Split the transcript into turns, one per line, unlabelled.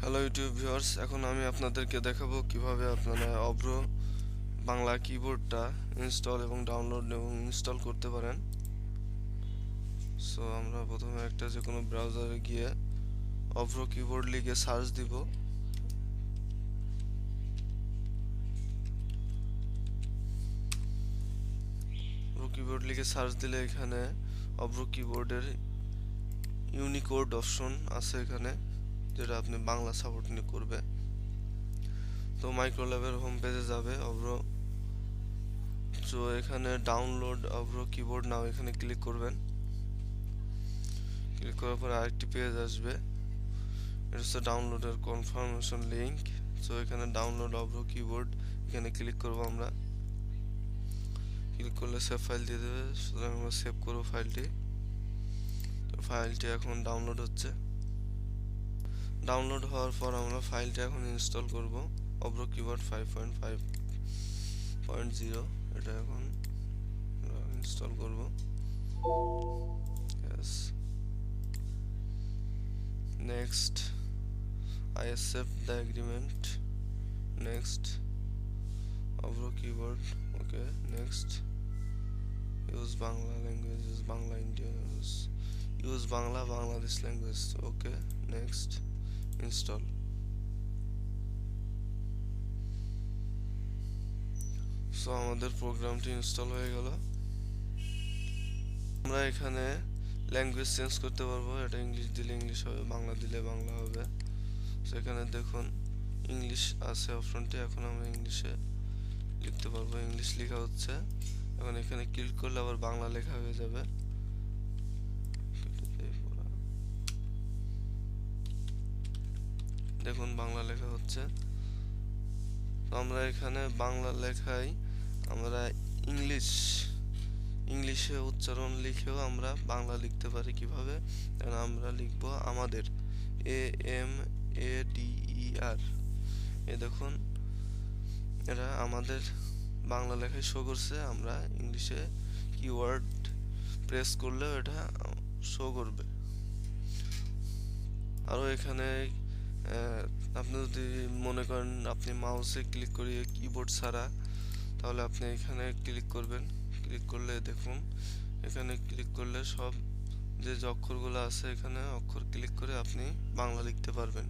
Hello YouTube viewers, এখন আমি আপনাদেরকে দেখাবো কিভাবে আপনারা অভ্র বাংলা কিবোর্ডটা ইনস্টল এবং ডাউনলোড এবং ইনস্টল করতে পারেন। সো আমরা প্রথমে একটা যে কোনো ব্রাউজারে গিয়ে অভ্র কিবোর্ড লিখে সার্চ দিব। অভ্র কিবোর্ড লিখে সার্চ দিলে এখানে অভ্র কিবোর্ডের ইউনিকোড অপশন আছে এখানে, যেটা আপনি বাংলা সাপোর্ট করবে। তো মাইক্রোল্যাবের হোম পেজে যাবে অভ্র। তো এখানে ডাউনলোড অভ্র কিবোর্ড নাও এখানে ক্লিক করবেন। ক্লিক করার পর আরেকটি পেজ আসবে, এটা হচ্ছে ডাউনলোডের কনফার্মেশন লিংক। সো এখানে ডাউনলোড অভ্র কিবোর্ড এখানে ক্লিক করব আমরা। ক্লিক করলে সেভ ফাইল দিয়ে দেবে, সুতরাং আমরা সেভ করব ফাইলটি। তো ফাইলটি এখন ডাউনলোড হচ্ছে। ডাউনলোড হওয়ার পর আমরা ফাইলটি এখন ইনস্টল করব। অভ্র কিবোর্ড 5.5.0 এটা এখন ইনস্টল করব। Next, I accept the agreement. Next, Avro keyboard, okay. Next, use Bangla language, use Bangla India, use Bangla Bangladesh language, okay. Next, install. So আমাদের প্রোগ্রামটি ইনস্টল হয়ে গেল। আমরা এখানে ল্যাঙ্গুয়েজ চেঞ্জ করতে পারবো, এটা ইংলিশ দিলে ইংলিশ হবে, বাংলা দিলে বাংলা হবে। সেখানে দেখুন ইংলিশ আছে অপশনটি, এখন আমরা ইংলিশে লিখতে পারবো। ইংলিশ লেখা হচ্ছে, এখন এখানে ক্লিক করলে আবার বাংলা লেখা হয়ে যাবে। দেখুন বাংলা লেখা হচ্ছে। তো আমরা এখানে বাংলা লেখায় আমরা ইংলিশে উচ্চারণ লিখেও আমরা বাংলা লিখতে পারি। কিভাবে? আমরা লিখব আমাদের, AMADER। এ দেখুন এটা আমাদের বাংলা লেখায় শো করছে। আমরা ইংলিশে কিওয়ার্ড প্রেস করলেও এটা শো করবে। আরও এখানে আপনি যদি মনে করেন আপনি মাউসে ক্লিক করিয়ে কিবোর্ড ছাড়া, তাহলে আপনি এখানে ক্লিক করবেন। ক্লিক করলে দেখুন এখানে ক্লিক করলে সব যে অক্ষরগুলো আছে এখানে অক্ষর ক্লিক করে আপনি বাংলা লিখতে পারবেন।